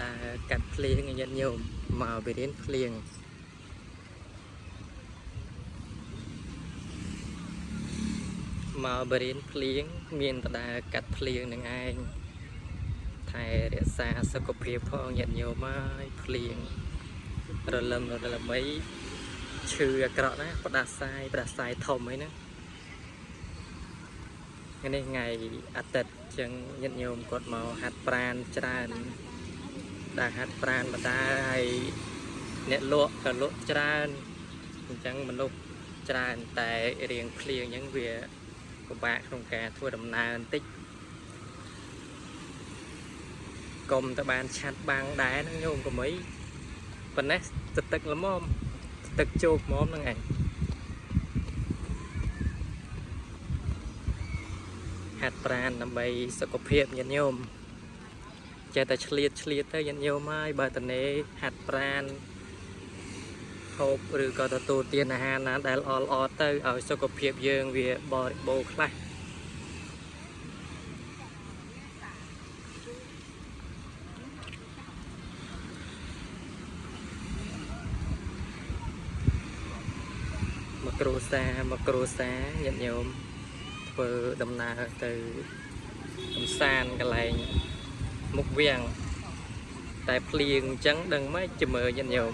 đã cắt phliêng nhận nhiều màu về đến phliêng màu về đến phliêng miền đã cắt phliêngនឹងឯងថែរក្សាសុខភាពផងញាតិញោមហើយភ្លៀងរលឹមរលមីឈឺអាក្រក់ណាផ្ដាសាយធំអីហ្នឹងនេះថ្ងៃអាទិត្យចឹងញាតិញោមគាត់មកហាត់ប្រាណច្រើនដែលហាត់ប្រាណបណ្ដាហើយអ្នកលក់ក៏លក់ច្រើនអញ្ចឹងមនុស្សច្រើនតែរៀងភ្លៀងអញ្ចឹងវាពិបាកក្នុងការធ្វើដំណើរបន្តិចកុំទៅបានឆាត់បាំងដែរហ្នឹងញោមកុំអីប៉ុណ្ណេះទឹកល្មមទឹកជោគហ្មងហ្នឹងឯងហាត់ប្រាណដើម្បីសុខភាពញាតិញោមចេះតែឆ្លៀតទៅញាតិញោមហើយបើតនេហាត់ប្រាណហូបឬក៏ទទួលទានអាហារណាដែលល្អទៅឲ្យសុខភាពយើងវាបរិបូរណ៍ខ្លះមកគ្រួសារញាតិញោមធ្វើដំណើរទៅកំសាន្តកន្លែងមុខវាំងតែភ្លៀងអញ្ចឹងដឹងមិនជំរឿញាតិញោម